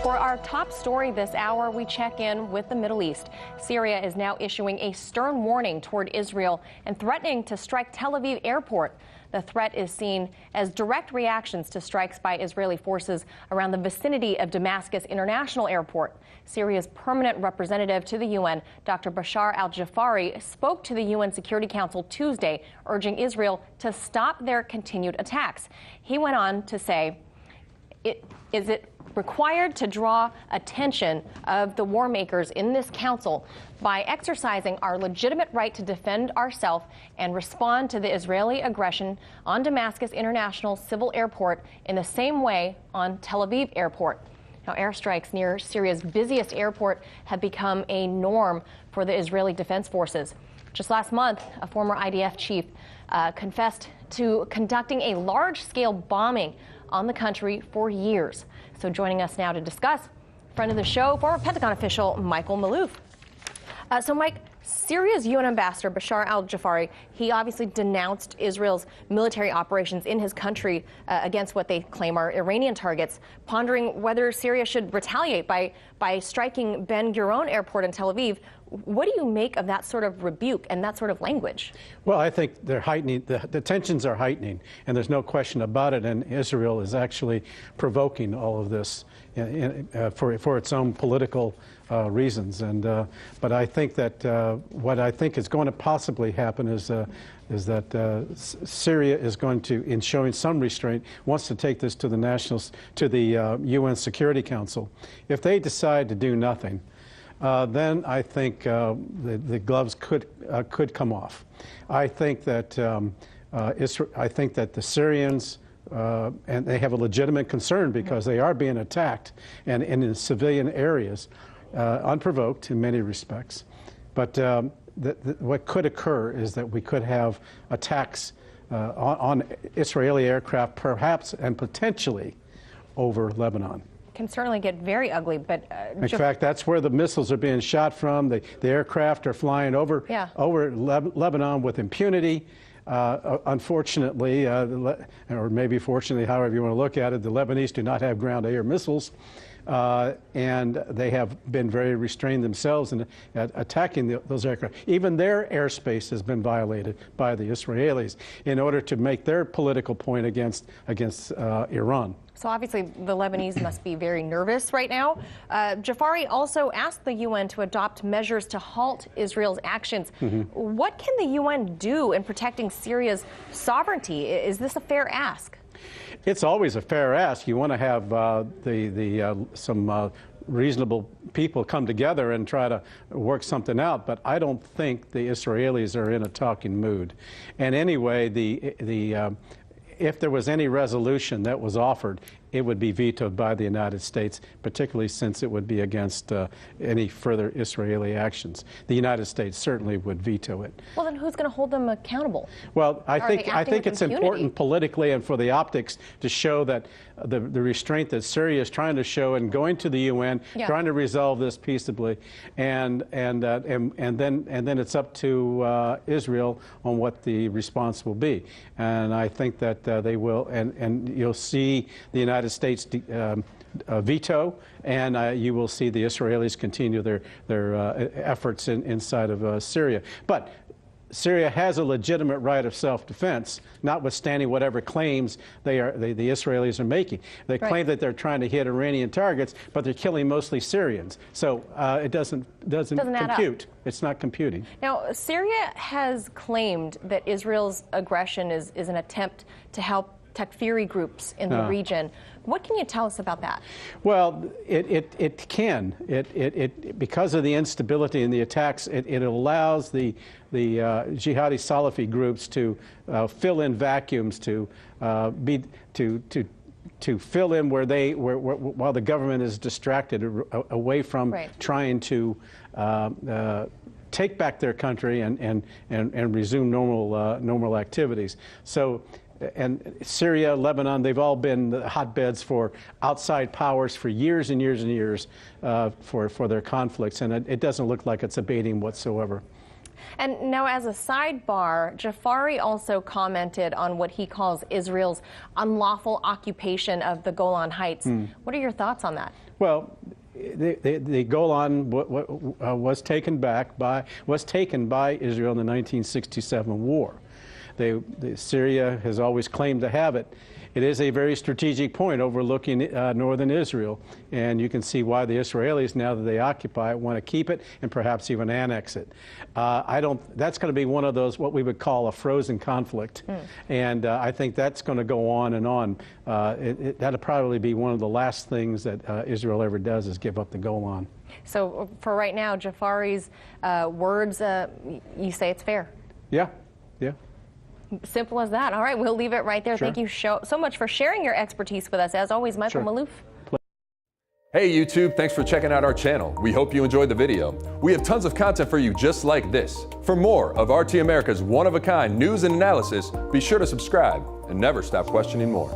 For our top story this hour, we check in with the Middle East. Syria is now issuing a stern warning toward Israel and threatening to strike Tel Aviv airport. The threat is seen as direct reactions to strikes by Israeli forces around the vicinity of Damascus International Airport. Syria's permanent representative to the UN, Dr. Bashar al-Jafari, spoke to the UN Security Council Tuesday, urging Israel to stop their continued attacks. He went on to say, is it required to draw attention of the war makers in this council by exercising our legitimate right to defend ourselves and respond to the Israeli aggression on Damascus International Civil Airport in the same way on Tel Aviv Airport. Now, airstrikes near Syria's busiest airport have become a norm for the Israeli Defense Forces. Just last month, a former IDF chief confessed to conducting a large-scale bombing on the country for years. So joining us now to discuss, friend of the show, former Pentagon official Michael Maloof. So Mike, Syria's UN ambassador Bashar al-Jafari, he obviously denounced Israel's military operations in his country against what they claim are Iranian targets, pondering whether Syria should retaliate by striking Ben Gurion Airport in Tel Aviv. What do you make of that sort of rebuke and that sort of language? Well, I think they're heightening, the tensions are heightening, and there's no question about it, and Israel is actually provoking all of this for its own political reasons. But I think that what I think is going to possibly happen is that Syria is going to, in showing some restraint, wants to take this to the UN Security Council. If they decide to do nothing, then I think the gloves could come off. I think that the Syrians and they have a legitimate concern because they are being attacked and in civilian areas, unprovoked in many respects. But what could occur is that we could have attacks on Israeli aircraft, perhaps and potentially over Lebanon. Can certainly get very ugly, but in fact, that's where the missiles are being shot from. The aircraft are flying over Lebanon with impunity. Unfortunately, or maybe fortunately, however you want to look at it, the Lebanese do not have ground-to-air missiles, and they have been very restrained themselves in attacking those aircraft. Even their airspace has been violated by the Israelis in order to make their political point against Iran. So obviously the Lebanese must be very nervous right now. Jafari also asked the UN to adopt measures to halt Israel's actions. What can the UN do in protecting Syria's sovereignty? Is this a fair ask? It's always a fair ask. You want to have some reasonable people come together and try to work something out, but I don't think the Israelis are in a talking mood. And anyway, if there was any resolution that was offered, it would be vetoed by the United States, particularly since it would be against any further Israeli actions. The United States certainly would veto it. Well, then who's going to hold them accountable? Well, I think it's important politically and for the optics to show that the restraint that Syria is trying to show and going to the UN, trying to resolve this peaceably, and then it's up to Israel on what the response will be. And I think that they will, and you'll see the United States veto, and you will see the Israelis continue their efforts inside of Syria. But Syria has a legitimate right of self-defense, notwithstanding whatever claims the Israelis are making. They claim that they're trying to hit Iranian targets, but they're killing mostly Syrians. So it doesn't compute. It's not computing. Now, Syria has claimed that Israel's aggression is an attempt to help Takfiri groups in the region. What can you tell us about that? Well, it can. Because of the instability in the attacks, it allows the jihadi Salafi groups to fill in vacuums, to fill in while the government is distracted away from trying to take back their country and resume normal activities. So. And Syria, Lebanon, they've all been hotbeds for outside powers for years and years and years for their conflicts, and it doesn't look like it's abating whatsoever. And now, as a sidebar, Jafari also commented on what he calls Israel's unlawful occupation of the Golan Heights. What are your thoughts on that? Well, the Golan was taken by Israel in the 1967 war. Syria has always claimed to have it. It is a very strategic point overlooking northern Israel, and you can see why the Israelis, now that they occupy it, want to keep it and perhaps even annex it. That's going to be one of those, what we would call a frozen conflict, and I think that's going to go on and on. That'll probably be one of the last things that Israel ever does, is give up the Golan. So for right now, Jafari's words, you say it's fair? Yeah, yeah. Simple as that. All right, we'll leave it right there. Sure. Thank you so much for sharing your expertise with us. As always, Michael Maloof. Hey YouTube, thanks for checking out our channel. We hope you enjoyed the video. We have tons of content for you just like this. For more of RT America's one-of-a-kind news and analysis, be sure to subscribe and never stop questioning more.